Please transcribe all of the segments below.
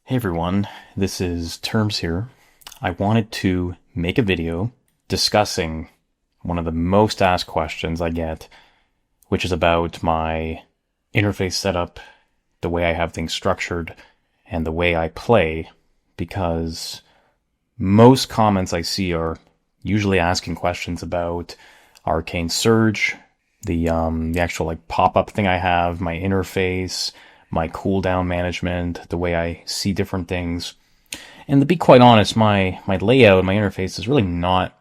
Hey everyone, this is Terms here. I wanted to make a video discussing one of the most asked questions I get, which is about my interface setup, the way I have things structured, and the way I play, because most comments I see are usually asking questions about Arcane Surge, the actual pop-up thing I have, my interface, my cooldown management, the way I see different things. And to be quite honest, my layout and my interface is really not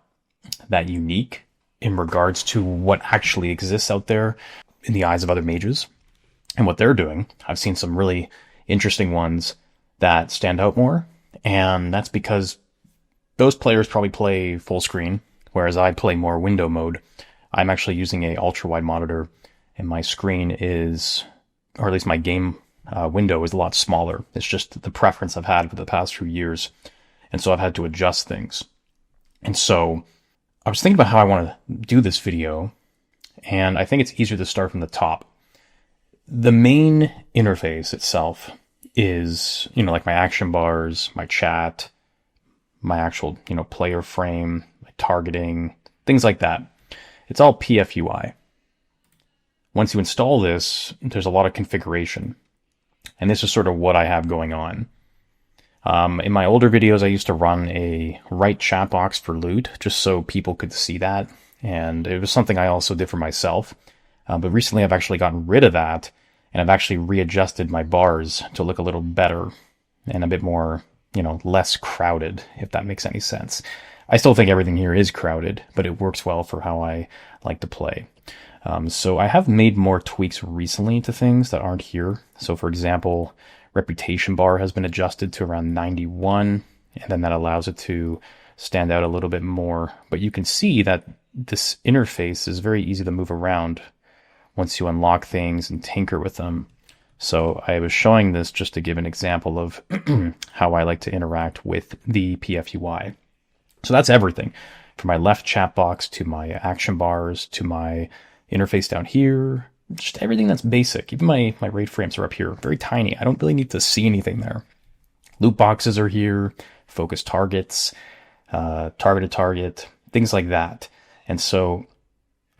that unique in regards to what actually exists out there in the eyes of other mages and what they're doing. I've seen some really interesting ones that stand out more, and that's because those players probably play full screen, whereas I play more window mode. I'm actually using a ultra-wide monitor, and my screen is, or at least my game window is a lot smaller. It's just the preference I've had for the past few years. And so I've had to adjust things. And so I was thinking about how I want to do this video, and I think it's easier to start from the top. The main interface itself is, like my action bars, my chat, my actual, player frame, my targeting, things like that. It's all PFUI. Once you install this, there's a lot of configuration. And this is sort of what I have going on. In my older videos, I used to run a right chat box for loot, just so people could see that. And it was something I also did for myself. But recently I've actually gotten rid of that, and I've actually readjusted my bars to look a little better and a bit more, less crowded, if that makes any sense. I still think everything here is crowded, but it works well for how I like to play. So I have made more tweaks recently to things that aren't here. So for example, reputation bar has been adjusted to around 91, and then that allows it to stand out a little bit more. But you can see that this interface is very easy to move around once you unlock things and tinker with them. So I was showing this just to give an example of how I like to interact with the PFUI. So that's everything, from my left chat box to my action bars to my interface down here, just everything that's basic. Even my raid frames are up here, very tiny. I don't really need to see anything there. Loot boxes are here, focus targets, targeted target, things like that. And so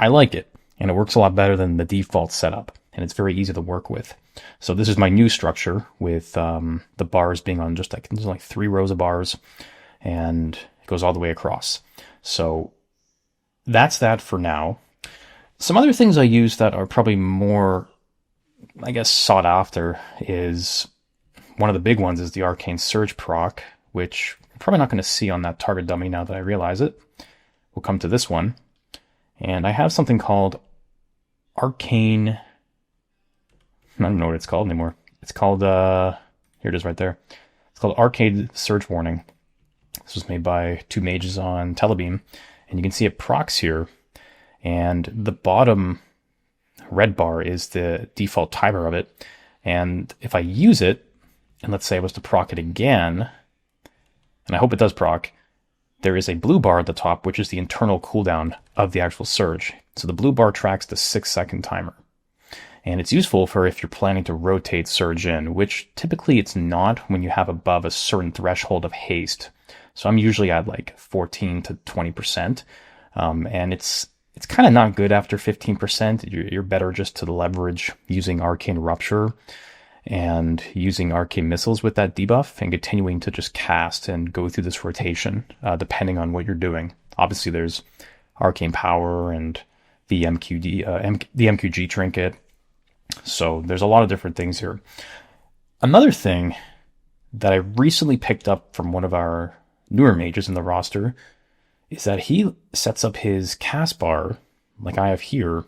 I like it, and it works a lot better than the default setup, and it's very easy to work with. So this is my new structure with the bars being on just there's like 3 rows of bars, and it goes all the way across. So that's that for now. Some other things I use that are probably more, sought after is, one of the big ones is the Arcane Surge proc, which I'm probably not going to see on that target dummy now that I realize it. We'll come to this one. And I have something called Arcane, I don't know what it's called anymore. It's called, here it is right there. It's called ArcaneSurgeWarning. This was made by 2 mages on Telebeam, and you can see it procs here. And the bottom red bar is the default timer of it. And if I use it, and let's say I was to proc it again, and I hope it does proc, there is a blue bar at the top, which is the internal cooldown of the actual surge. So the blue bar tracks the 6-second timer. And it's useful for if you're planning to rotate surge in, which typically it's not when you have above a certain threshold of haste. So I'm usually at 14 to 20%. And it's kind of not good after 15%. You're better just to leverage using Arcane Rupture and using Arcane Missiles with that debuff and continuing to just cast and go through this rotation, depending on what you're doing. Obviously, there's Arcane Power and the MQG trinket. So there's a lot of different things here. Another thing that I recently picked up from one of our newer mages in the roster is that he sets up his cast bar, like I have here,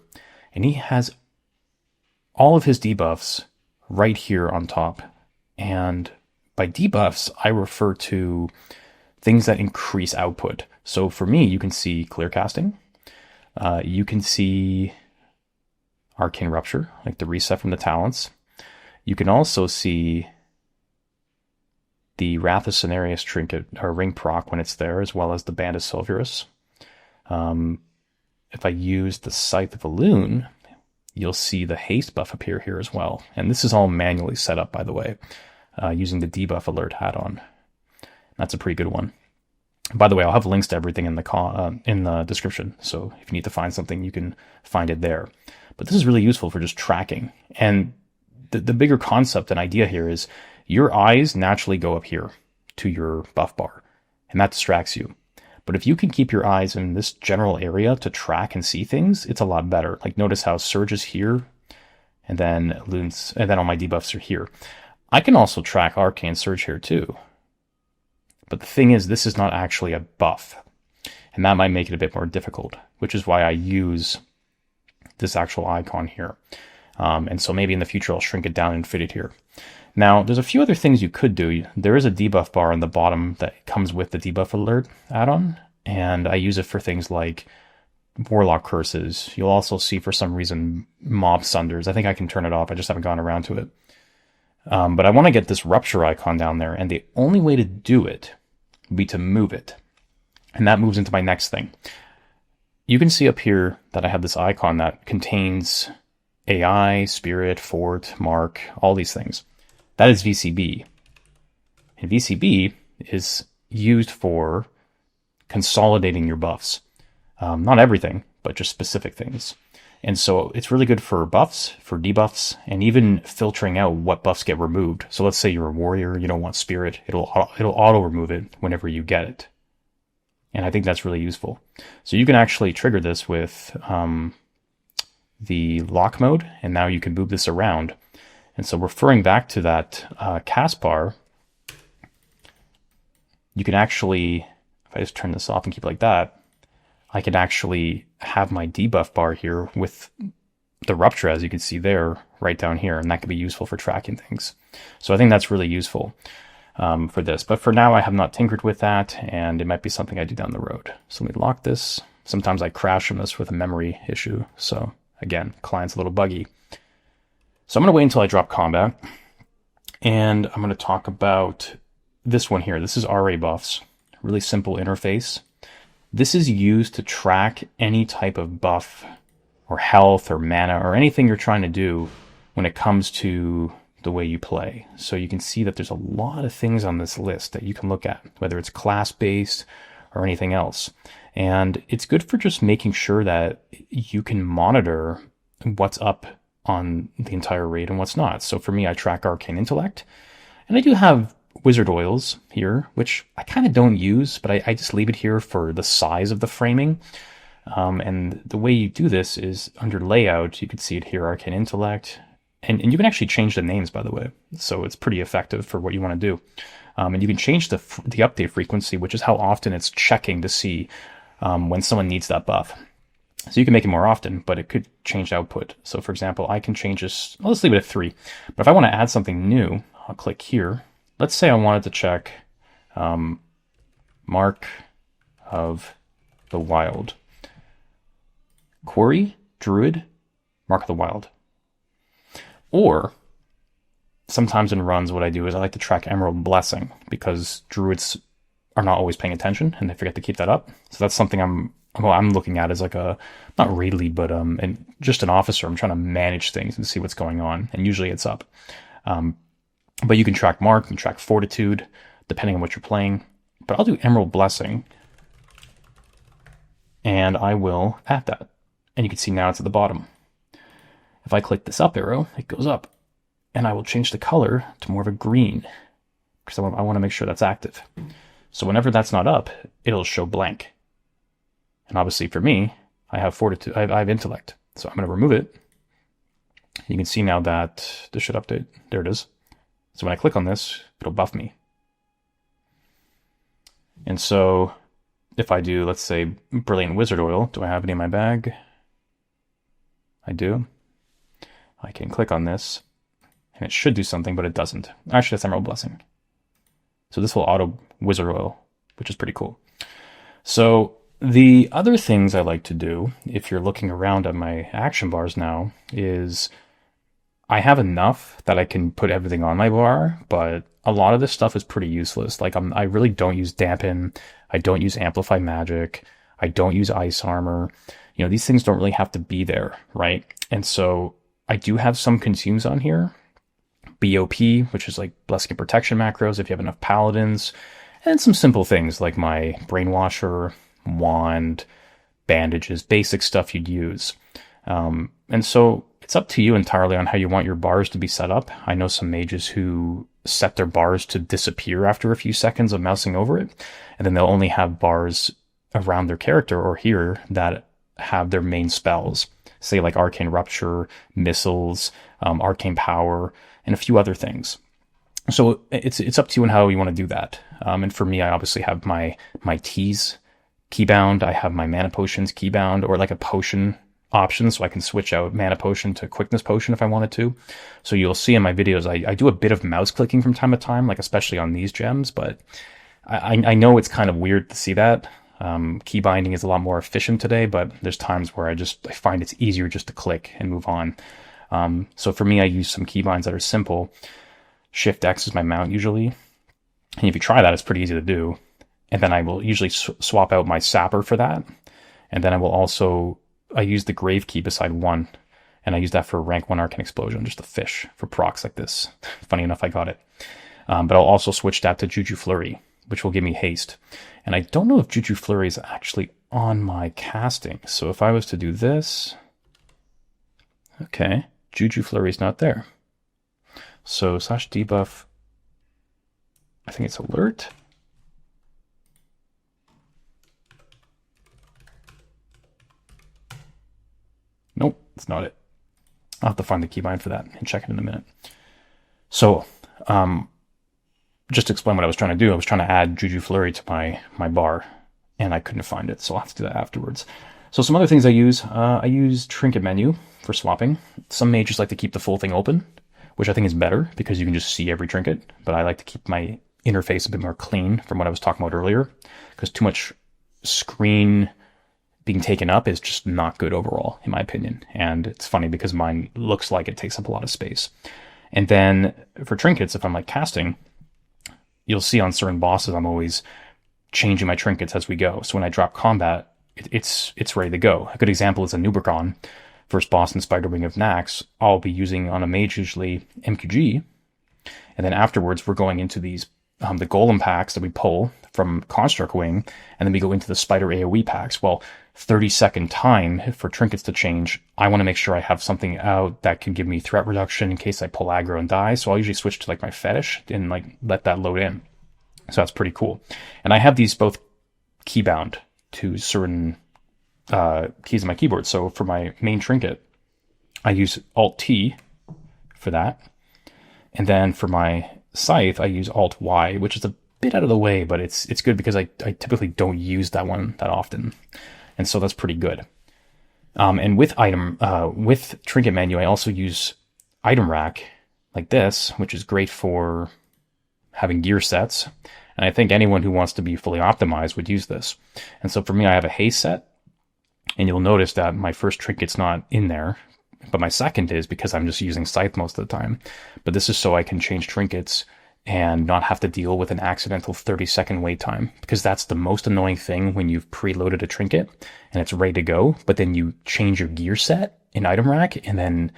and he has all of his debuffs right here on top. And by debuffs, I refer to things that increase output. So for me, you can see clear casting. You can see Arcane Rupture, like the reset from the talents. You can also see the Wrath of Cenarius trinket, or ring proc when it's there, as well as the Band of Sulphurus. If I use the Scythe of Elune, you'll see the haste buff appear here as well. And this is all manually set up, by the way. using the debuff alert add-on. That's a pretty good one. By the way, I'll have links to everything in the description, so if you need to find something, you can find it there. But this is really useful for just tracking. And the bigger concept and idea here is your eyes naturally go up here to your buff bar, and that distracts you. But if you can keep your eyes in this general area to track and see things, it's a lot better. Like notice how Surge is here, and then all my debuffs are here. I can also track Arcane Surge here too. But the thing is, this is not actually a buff, and that might make it a bit more difficult, which is why I use this actual icon here. And so maybe in the future, I'll shrink it down and fit it here. Now, there's a few other things you could do. There is a debuff bar on the bottom that comes with the debuff alert add-on, and I use it for things like Warlock curses. You'll also see, for some reason, mob sunders. I think I can turn it off. I just haven't gone around to it. But I want to get this rupture icon down there, and the only way to do it would be to move it. And that moves into my next thing. You can see up here that I have this icon that contains AI, Spirit, Fort, Mark, all these things. That is VCB. And VCB is used for consolidating your buffs. Not everything, but just specific things. And so it's really good for buffs, for debuffs, and even filtering out what buffs get removed. So let's say you're a warrior, you don't want Spirit, it'll auto remove it whenever you get it. And I think that's really useful. So you can actually trigger this with the lock mode, and now you can move this around. And so referring back to that cast bar, you can actually, if I just turn this off and keep it like that, I can actually have my debuff bar here with the rupture, as you can see there, right down here, and that can be useful for tracking things. So I think that's really useful for this. But for now, I have not tinkered with that, and it might be something I do down the road. So let me lock this. Sometimes I crash from this with a memory issue. So again, client's a little buggy. So I'm going to wait until I drop combat, and I'm going to talk about this one here. This is RABuffs, really simple interface. This is used to track any type of buff or health or mana or anything you're trying to do when it comes to the way you play. So you can see that there's a lot of things on this list that you can look at, whether it's class-based or anything else. And it's good for just making sure that you can monitor what's up on the entire raid and what's not. So for me, I track Arcane Intellect, and I do have Wizard Oils here, which I kind of don't use, but I just leave it here for the size of the framing. And the way you do this is under layout, you can see it here, Arcane Intellect, and you can actually change the names, by the way. So it's pretty effective for what you want to do. And you can change the update frequency, which is how often it's checking to see when someone needs that buff. So you can make it more often, but it could change output. So for example, I can change this, well, let's leave it at 3. But if I want to add something new, I'll click here. Let's say I wanted to check Mark of the Wild. Query, Druid, Mark of the Wild. Or sometimes in runs, what I do is I like to track Emerald Blessing, because Druids are not always paying attention and they forget to keep that up. So that's something I'm looking at as like a, not raid lead, but and just an officer. I'm trying to manage things and see what's going on, and usually it's up. But you can track Mark, you can track Fortitude, depending on what you're playing. But I'll do Emerald Blessing, and I will add that. And you can see now it's at the bottom. If I click this up arrow, it goes up. And I will change the color to more of a green, because I want to make sure that's active. So whenever that's not up, it'll show blank. And obviously for me, I have Fortitude, I have Intellect. So I'm going to remove it. You can see now that this should update. There it is. So when I click on this, it'll buff me. And so if I do, let's say, Brilliant Wizard Oil, do I have any in my bag? I do. I can click on this, and it should do something, but it doesn't. Actually, that's Emerald Blessing. So this will auto Wizard Oil, which is pretty cool. So the other things I like to do, if you're looking around at my action bars now, is I have enough that I can put everything on my bar, but a lot of this stuff is pretty useless. Like I really don't use Dampen. I don't use Amplify Magic. I don't use Ice Armor. You know, these things don't really have to be there, right? And so I do have some consumes on here, BOP, which is like Blessing and Protection macros if you have enough Paladins, and some simple things like my Brainwasher, Wand, bandages, basic stuff you'd use. And so it's up to you entirely on how you want your bars to be set up. I know some mages who set their bars to disappear after a few seconds of mousing over it, and then they'll only have bars around their character or here that have their main spells, say like Arcane Rupture, Missiles, Arcane Power, and a few other things. So it's up to you on how you want to do that. And for me, I obviously have my teas keybound. I have my mana potions keybound, or like a potion option, so I can switch out mana potion to quickness potion if I wanted to. So you'll see in my videos, I do a bit of mouse clicking from time to time, like especially on these gems, but I know it's kind of weird to see that. Key binding is a lot more efficient today, but there's times where I find it's easier just to click and move on. So for me, I use some keybinds that are simple. Shift X is my mount usually. And if you try that, it's pretty easy to do. And then I will usually swap out my sapper for that. And then I use the grave key beside 1. And I use that for rank 1 Arcane Explosion, just a fish for procs like this. Funny enough, I got it. But I'll also switch that to Juju Flurry, which will give me haste. And I don't know if Juju Flurry is actually on my casting. So if I was to do this, okay, Juju Flurry is not there. So /debuff, I think it's alert. Nope, it's not it. I'll have to find the keybind for that and check it in a minute. So, just to explain what I was trying to do, I was trying to add Juju Flurry to my bar, and I couldn't find it, so I'll have to do that afterwards. So some other things I use TrinketMenu for swapping. Some mages like to keep the full thing open, which I think is better because you can just see every trinket, but I like to keep my interface a bit more clean from what I was talking about earlier, because too much screen being taken up is just not good overall, in my opinion. And it's funny because mine looks like it takes up a lot of space. And then for trinkets, if I'm like casting, you'll see on certain bosses, I'm always changing my trinkets as we go. So when I drop combat, it's ready to go. A good example is a Nubricon, first boss in Spiderwing of Nax. I'll be using on a mage usually MQG, and then afterwards we're going into these the golem packs that we pull from Construct Wing, and then we go into the Spider AoE packs. Well, 30-second time for trinkets to change. I want to make sure I have something out that can give me threat reduction in case I pull aggro and die. So I'll usually switch to like my fetish and like let that load in. So that's pretty cool. And I have these both keybound to certain keys on my keyboard. So for my main trinket, I use Alt-T for that. And then for my scythe, I use Alt-Y, which is a bit out of the way, but it's good because I typically don't use that one that often. And so that's pretty good. And with TrinketMenu, I also use ItemRack like this, which is great for having gear sets. And I think anyone who wants to be fully optimized would use this. And so for me, I have a haste set, and you'll notice that my first trinket's not in there, but my second is because I'm just using scythe most of the time. But this is so I can change trinkets and not have to deal with an accidental 30-second wait time, because that's the most annoying thing when you've preloaded a trinket and it's ready to go, but then you change your gear set in ItemRack and then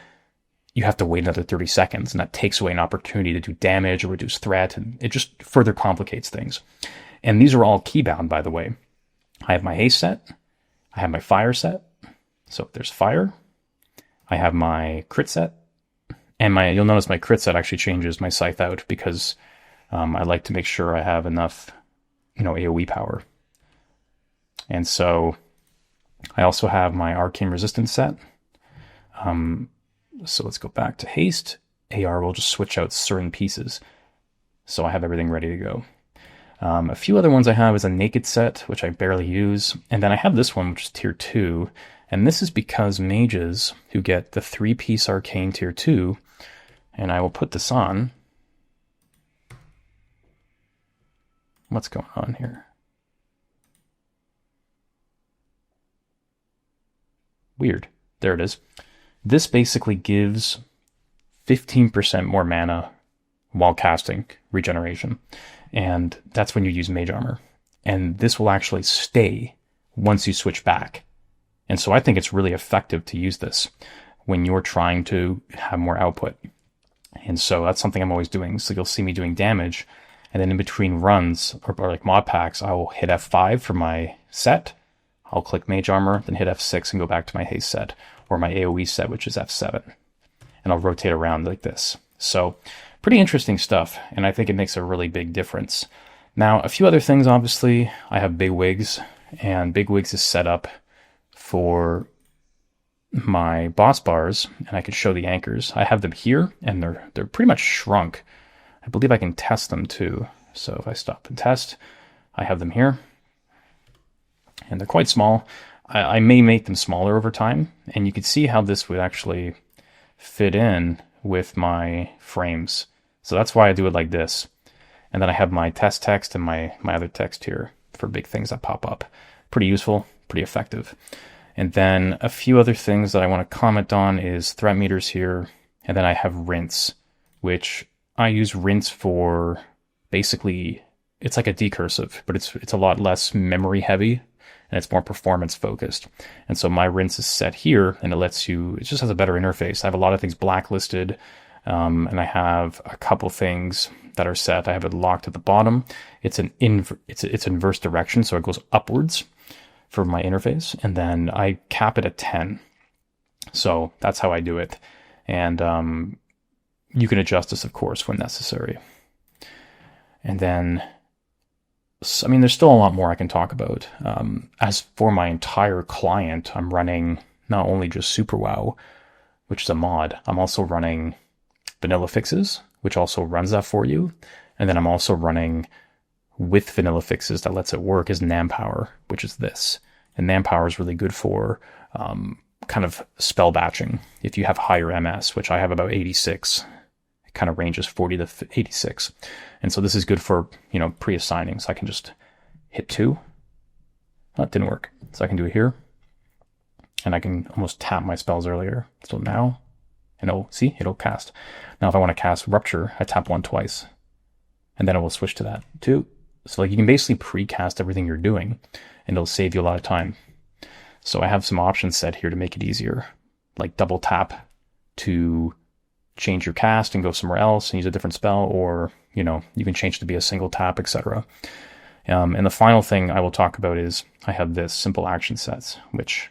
you have to wait another 30 seconds, and that takes away an opportunity to do damage or reduce threat, and it just further complicates things. And these are all keybound, by the way. I have my haste set, I have my fire set, so if there's fire, I have my crit set, and you'll notice my crit set actually changes my scythe out because I like to make sure I have enough, AoE power. And so I also have my arcane resistance set. So let's go back to haste. AR will just switch out certain pieces. So I have everything ready to go. A few other ones I have is a naked set, which I barely use. And then I have this one, which is tier 2. And this is because mages who get the 3-piece arcane tier 2, and I will put this on. What's going on here? Weird. There it is. This basically gives 15% more mana while casting regeneration. And that's when you use mage armor. And this will actually stay once you switch back. And so I think it's really effective to use this when you're trying to have more output. And so that's something I'm always doing. So you'll see me doing damage. And then in between runs or like mod packs, I will hit F5 for my set. I'll click Mage Armor, then hit F6 and go back to my haste set or my AoE set, which is F7. And I'll rotate around like this. So pretty interesting stuff. And I think it makes a really big difference. Now, a few other things, obviously, I have BigWigs, and BigWigs is set up for my boss bars, and I can show the anchors. I have them here, and they're pretty much shrunk. I believe I can test them too. So if I stop and test, I have them here, and they're quite small. I may make them smaller over time, and you can see how this would actually fit in with my frames. So that's why I do it like this. And then I have my test text and my other text here for big things that pop up. Pretty useful, pretty effective. And then a few other things that I want to comment on is threat meters here. And then I have rinse, which I use rinse for basically, it's like a decursive, but it's a lot less memory heavy and it's more performance focused. And so my rinse is set here and it just has a better interface. I have a lot of things blacklisted. And I have a couple things that are set. I have it locked at the bottom. It's inverse direction, so it goes upwards for my interface, and then I cap it at 10. So that's how I do it. And you can adjust this, of course, when necessary. And then, I mean, there's still a lot more I can talk about. As for my entire client, I'm running not only just Superwow, which is a mod, I'm also running VanillaFixes, which also runs that for you. And then I'm also running with VanillaFixes that lets it work is Nampower, which is this. And Nampower is really good for kind of spell batching. If you have higher MS, which I have about 86, it kind of ranges 40 to 86. And so this is good for, pre-assigning. So I can just hit 2. That didn't work. So I can do it here. And I can almost tap my spells earlier. So now, and it'll cast. Now, if I want to cast Rupture, I tap 1 twice, and then it will switch to that 2. So like you can basically pre-cast everything you're doing, and it'll save you a lot of time. So I have some options set here to make it easier, like double tap to change your cast and go somewhere else and use a different spell, or you can change it to be a single tap, etc. And the final thing I will talk about is I have this SimpleActionSets, which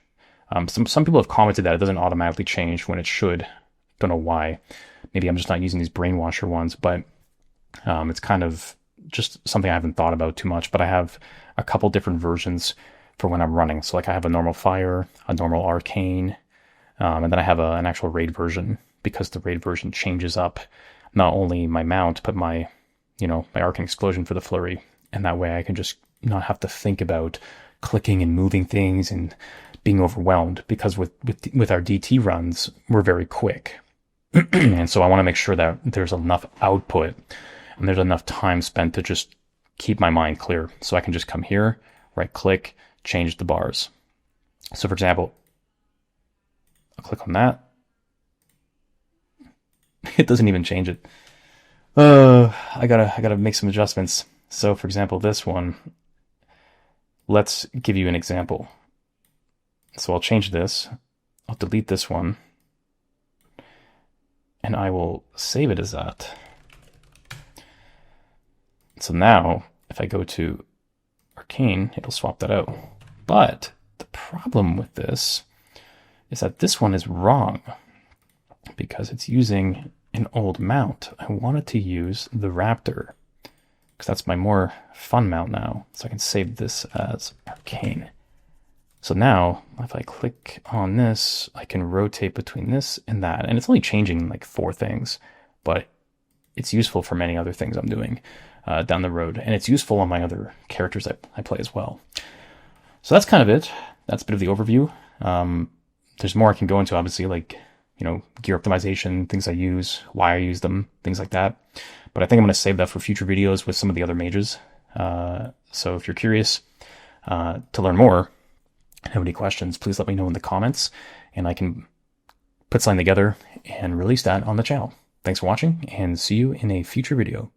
some people have commented that it doesn't automatically change when it should. Don't know why. Maybe I'm just not using these brainwasher ones, but it's kind of just something I haven't thought about too much. But I have a couple different versions for when I'm running. So like I have a normal fire, a normal arcane, and then I have an actual raid version, because the raid version changes up not only my mount, but my arcane explosion for the flurry. And that way I can just not have to think about clicking and moving things and being overwhelmed, because with our DT runs, we're very quick. And so I want to make sure that there's enough output and there's enough time spent to just keep my mind clear. So I can just come here, right click, change the bars. So for example, I'll click on that. It doesn't even change it. I gotta make some adjustments. So for example, this one, let's give you an example. So I'll change this. I'll delete this one. And I will save it as that. So now, if I go to Arcane, it'll swap that out. But the problem with this is that this one is wrong, because it's using an old mount. I wanted to use the Raptor, because that's my more fun mount now. So I can save this as Arcane. So now, if I click on this, I can rotate between this and that. And it's only changing like 4 things, but it's useful for many other things I'm doing down the road. And it's useful on my other characters I play as well. So that's kind of it. That's a bit of the overview. There's more I can go into, obviously, like, gear optimization, things I use, why I use them, things like that. But I think I'm going to save that for future videos with some of the other mages. So if you're curious to learn more, and have any questions, please let me know in the comments, and I can put something together and release that on the channel. Thanks for watching, and see you in a future video.